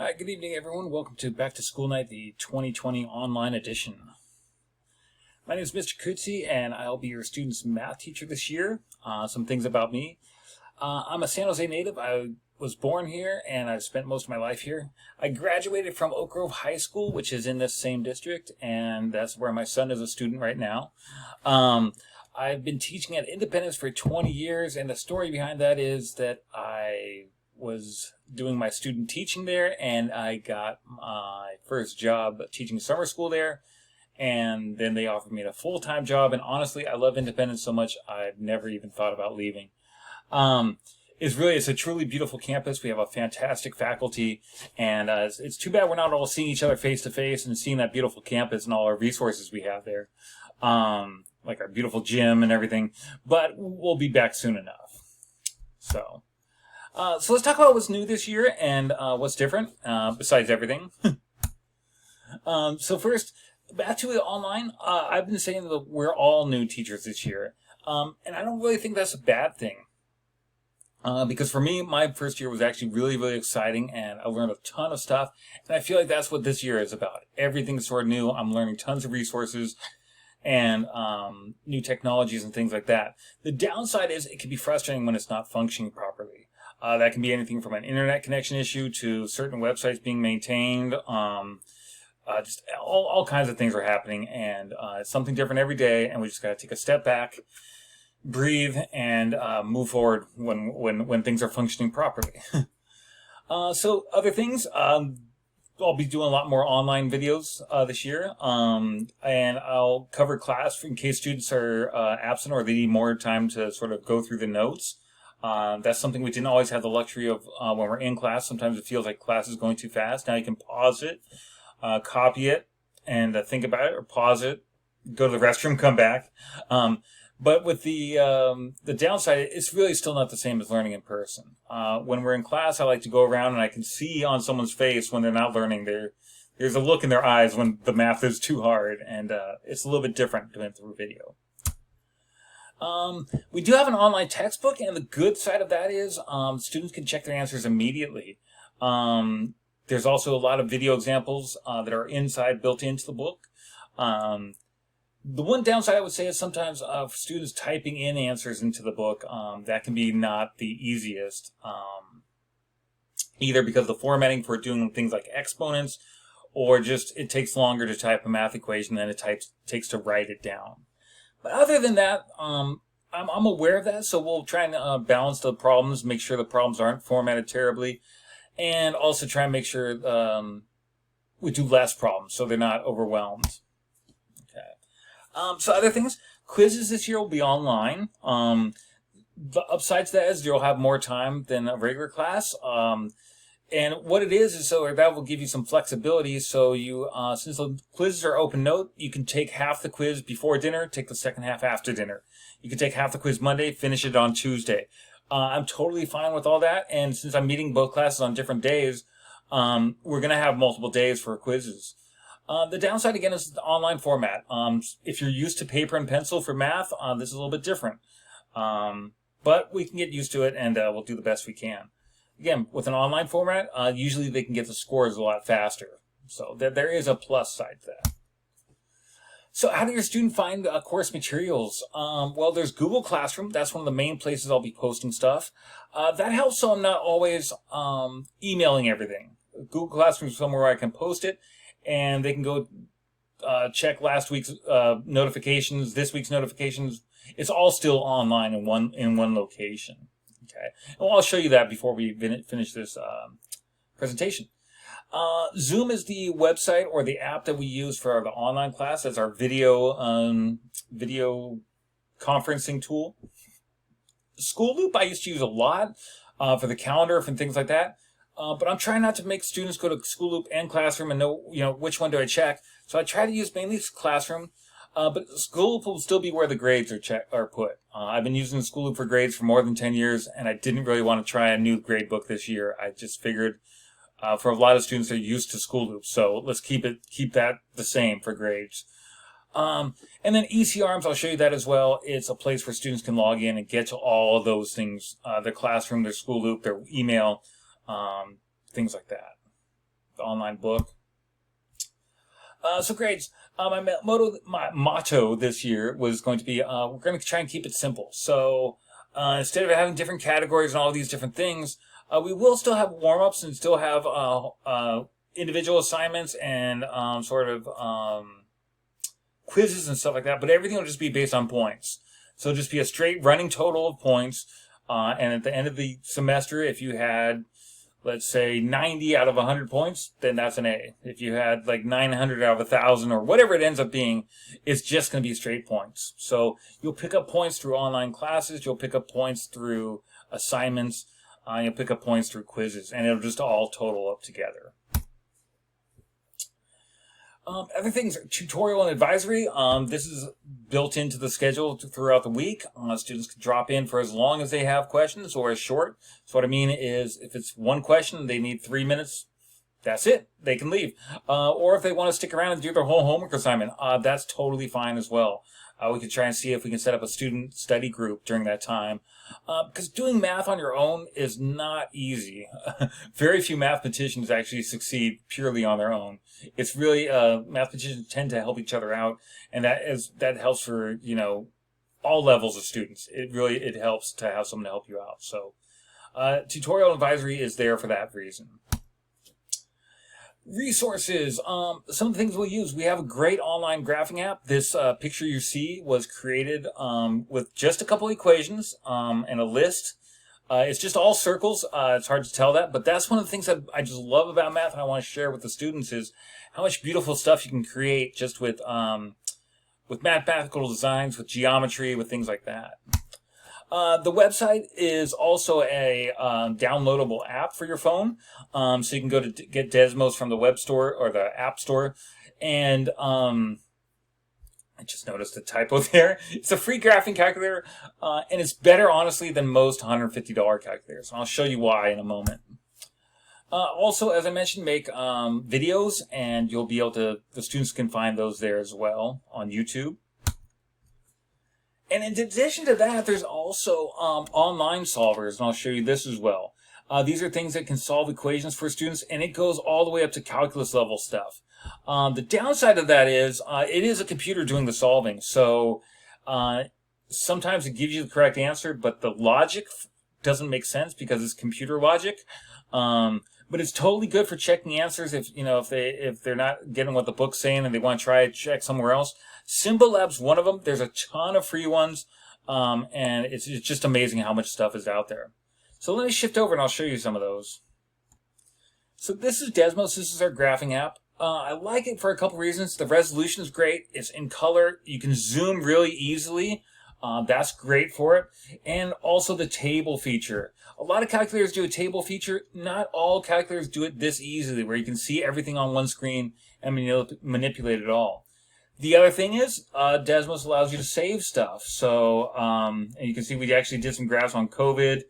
All right, good evening, everyone. Welcome to Back to School Night, the 2020 online edition. My name is Mr. Kutsi, and I'll be your student's math teacher this year. Some things about me. I'm a San Jose native. I was born here, and I've spent most of my life here. I graduated from Oak Grove High School, which is in this same district, and that's where my son is a student right now. I've been teaching at Independence for 20 years, and the story behind that is that I was doing my student teaching there, and I got my first job teaching summer school there, and then they offered me a full-time job, and honestly, I love Independence so much, I've never even thought about leaving. It's a truly beautiful campus. We have a fantastic faculty, and it's too bad we're not all seeing each other face-to-face and seeing that beautiful campus and all our resources we have there, like our beautiful gym and everything, but we'll be back soon enough. So let's talk about what's new this year and what's different, besides everything. So first, back to it online. I've been saying that we're all new teachers this year, and I don't really think that's a bad thing. Because for me, my first year was actually really, really exciting, and I learned a ton of stuff, and I feel like that's what this year is about. Everything's sort of new. I'm learning tons of resources and new technologies and things like that. The downside is it can be frustrating when it's not functioning properly. That can be anything from an internet connection issue to certain websites being maintained. Just all kinds of things are happening, and it's something different every day, and we just got to take a step back, breathe, and move forward when things are functioning properly. So other things, I'll be doing a lot more online videos this year, and I'll cover class in case students are absent or they need more time to sort of go through the notes. That's something we didn't always have the luxury of when we're in class. Sometimes it feels like class is going too fast. Now you can pause it, copy it, and think about it, or pause it, go to the restroom, come back. But with the downside, it's really still not the same as learning in person. When we're in class, I like to go around and I can see on someone's face when they're not learning. There's a look in their eyes when the math is too hard, and it's a little bit different doing it through video. We do have an online textbook, and the good side of that is students can check their answers immediately. There's also a lot of video examples that are built into the book. The one downside I would say is sometimes students typing in answers into the book, that can be not the easiest, either because of the formatting for doing things like exponents, or just it takes longer to type a math equation than it takes to write it down. But other than that, I'm aware of that, so we'll try and balance the problems, make sure the problems aren't formatted terribly, and also try and make sure we do less problems so they're not overwhelmed. So other things, quizzes this year will be online. The upside to that is you'll have more time than a regular class. And what it is so that will give you some flexibility. So you, since the quizzes are open note, you can take half the quiz before dinner, take the second half after dinner. You can take half the quiz Monday, finish it on Tuesday. I'm totally fine with all that. And since I'm meeting both classes on different days, we're going to have multiple days for quizzes. The downside, again, is the online format. If you're used to paper and pencil for math, this is a little bit different. But we can get used to it, and we'll do the best we can. Again, with an online format, usually they can get the scores a lot faster. So there is a plus side to that. So how do your students find course materials? Well, there's Google Classroom. That's one of the main places I'll be posting stuff. That helps so I'm not always emailing everything. Google Classroom is somewhere where I can post it, and they can go check last week's notifications, this week's notifications. It's all still online in one location. Okay, and I'll show you that before we finish this presentation. Zoom is the website or the app that we use for the online class as our video conferencing tool. School Loop I used to use a lot for the calendar and things like that. But I'm trying not to make students go to School Loop and Classroom and know which one do I check. So I try to use mainly Classroom, but School Loop will still be where the grades are put. I've been using School Loop for grades for more than 10 years, and I didn't really want to try a new grade book this year. I just figured for a lot of students they're used to School Loop, so let's keep that the same for grades. And then ECRMs, I'll show you that as well. It's a place where students can log in and get to all of those things, their classroom, their School Loop, their email, things like that. the online book. So grades. My motto this year was going to be we're going to try and keep it simple. So instead of having different categories and all these different things, we will still have warm-ups and still have individual assignments and quizzes and stuff like that. But everything will just be based on points. So it'll just be a straight running total of points. And at the end of the semester, if you had, let's say, 90 out of 100 points, then that's an A. If you had like 900 out of 1,000 or whatever it ends up being, it's just going to be straight points. So you'll pick up points through online classes, you'll pick up points through assignments, you'll pick up points through quizzes, and it'll just all total up together. Other things, tutorial and advisory. This is built into the schedule throughout the week. Students can drop in for as long as they have questions or as short. So what I mean is if it's one question, they need 3 minutes, that's it. They can leave. Or if they want to stick around and do their whole homework assignment, that's totally fine as well. We could try and see if we can set up a student study group during that time. Because doing math on your own is not easy. Very few mathematicians actually succeed purely on their own. It's really, mathematicians tend to help each other out, and that helps for, all levels of students. It helps to have someone to help you out. So, tutorial advisory is there for that reason. Resources. Some of the things we'll use. We have a great online graphing app. This picture you see was created with just a couple equations and a list. It's just all circles. It's hard to tell that, but that's one of the things that I just love about math and I want to share with the students is how much beautiful stuff you can create just with mathematical designs, with geometry, with things like that. The website is also a downloadable app for your phone. So you can go to get Desmos from the web store or the app store. And I just noticed a typo there. It's a free graphing calculator, and it's better, honestly, than most $150 calculators. And I'll show you why in a moment. Also, as I mentioned, make videos, and you'll be able to, the students can find those there as well on YouTube. And in addition to that, there's also online solvers, and I'll show you this as well. These are things that can solve equations for students, and it goes all the way up to calculus level stuff. The downside of that is it is a computer doing the solving, so sometimes it gives you the correct answer, but the logic doesn't make sense because it's computer logic. But it's totally good for checking answers if they're not getting what the book's saying and they want to try to check somewhere else. Symbolab's one of them. There's a ton of free ones, and it's just amazing how much stuff is out there. So let me shift over and I'll show you some of those. So this is Desmos. This is our graphing app. I like it for a couple reasons. The resolution is great. It's in color. You can zoom really easily. That's great for it. And also the table feature. A lot of calculators do a table feature. Not all calculators do it this easily, where you can see everything on one screen and manipulate it all. The other thing is, Desmos allows you to save stuff. So, and you can see we actually did some graphs on COVID.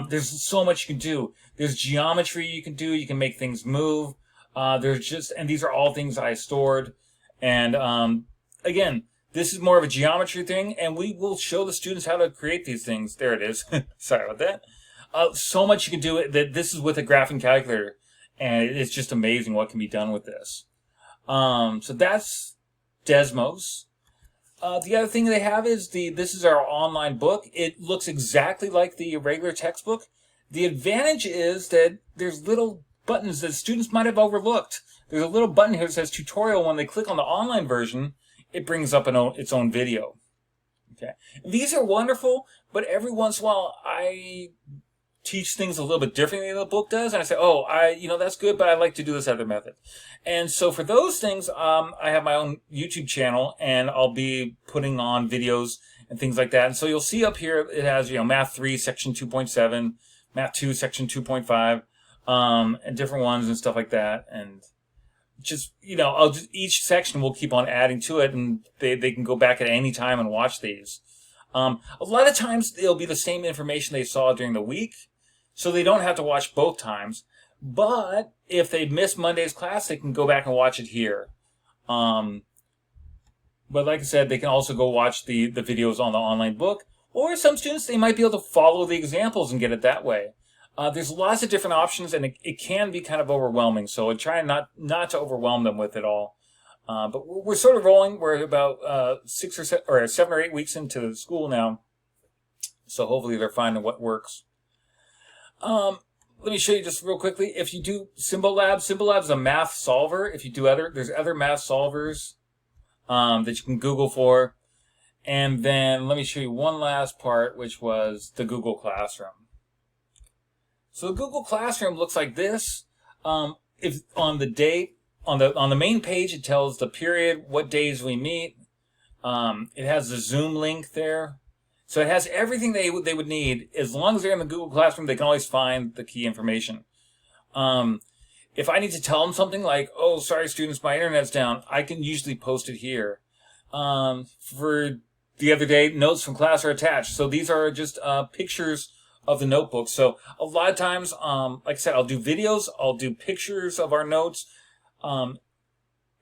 There's so much you can do. There's geometry you can do. You can make things move. And these are all things I stored. And, again, this is more of a geometry thing, and we will show the students how to create these things. There it is. Sorry about that. So much you can do. This is with a graphing calculator, and it's just amazing what can be done with this. So that's Desmos. The other thing they have is this is our online book. It looks exactly like the regular textbook. The advantage is that there's little buttons that students might have overlooked. There's a little button here that says tutorial. When they click on the online version, it brings up its own video. Okay, these are wonderful, but every once in a while I teach things a little bit differently than the book does, and I say, oh, that's good, but I like to do this other method. And so for those things, I have my own YouTube channel, and I'll be putting on videos and things like that. And so you'll see up here it has Math 3 section 2.7, Math 2 section 2.5, and different ones and stuff like that. And just each section will keep on adding to it, and they can go back at any time and watch these. A lot of times it'll be the same information they saw during the week, so they don't have to watch both times. But if they miss Monday's class, they can go back and watch it here. But like I said, they can also go watch the videos on the online book, or some students, they might be able to follow the examples and get it that way. There's lots of different options, and it can be kind of overwhelming. So I try not to overwhelm them with it all. But we're sort of rolling. We're about 7 or 8 weeks into school now, so hopefully they're finding what works. Let me show you just real quickly. If you do Symbolab is a math solver. If you do there's other math solvers that you can Google for. And then let me show you one last part, which was the Google Classroom. So the Google Classroom looks like this. If on the date, on the main page, it tells the period, what days we meet. It has the Zoom link there. So it has everything they would need. As long as they're in the Google Classroom, they can always find the key information. If I need to tell them something like, oh, sorry, students, my internet's down, I can usually post it here. For the other day, notes from class are attached. So these are just pictures of the notebook. So a lot of times, like I said, I'll do videos, I'll do pictures of our notes.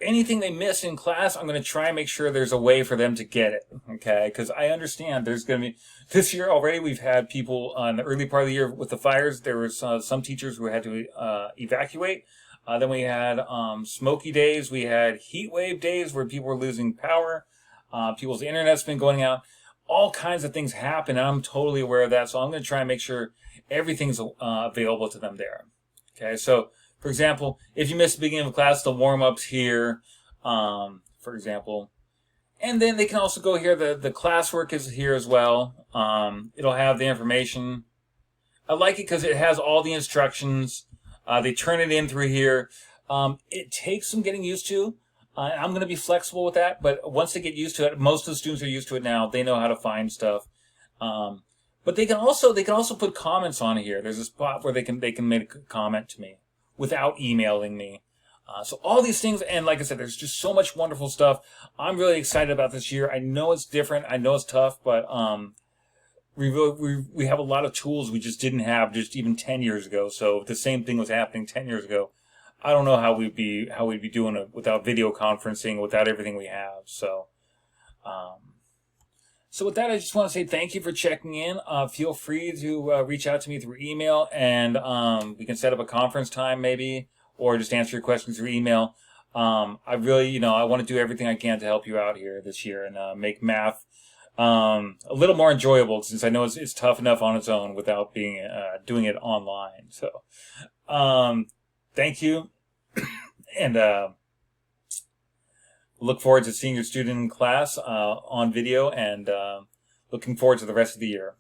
Anything they miss in class, I'm going to try and make sure there's a way for them to get it, okay? Because I understand there's going to be, this year already we've had people in the early part of the year with the fires. There was some teachers who had to evacuate. Then we had smoky days. We had heat wave days where people were losing power. People's internet's been going out. All kinds of things happen, and I'm totally aware of that. So I'm going to try and make sure everything's available to them there, okay? So, for example, if you missed the beginning of class, the warm-ups here, for example. And then they can also go here. The classwork is here as well. It'll have the information. I like it because it has all the instructions. They turn it in through here. It takes some getting used to. I'm going to be flexible with that, but once they get used to it, most of the students are used to it now. They know how to find stuff. But they can also put comments on here. There's a spot where they can make a comment to me without emailing me. So all these things, and like I said, there's just so much wonderful stuff. I'm really excited about this year. I know it's different. I know it's tough, but we have a lot of tools we just didn't have just even 10 years ago. So if the same thing was happening 10 years ago, I don't know how we'd be doing it without video conferencing, without everything we have. So with that, I just want to say thank you for checking in. Feel free to reach out to me through email, and we can set up a conference time maybe, or just answer your questions through email. I really, I want to do everything I can to help you out here this year and make math a little more enjoyable, since I know it's tough enough on its own without being doing it online. So thank you, and look forward to seeing your student in class on video, and looking forward to the rest of the year.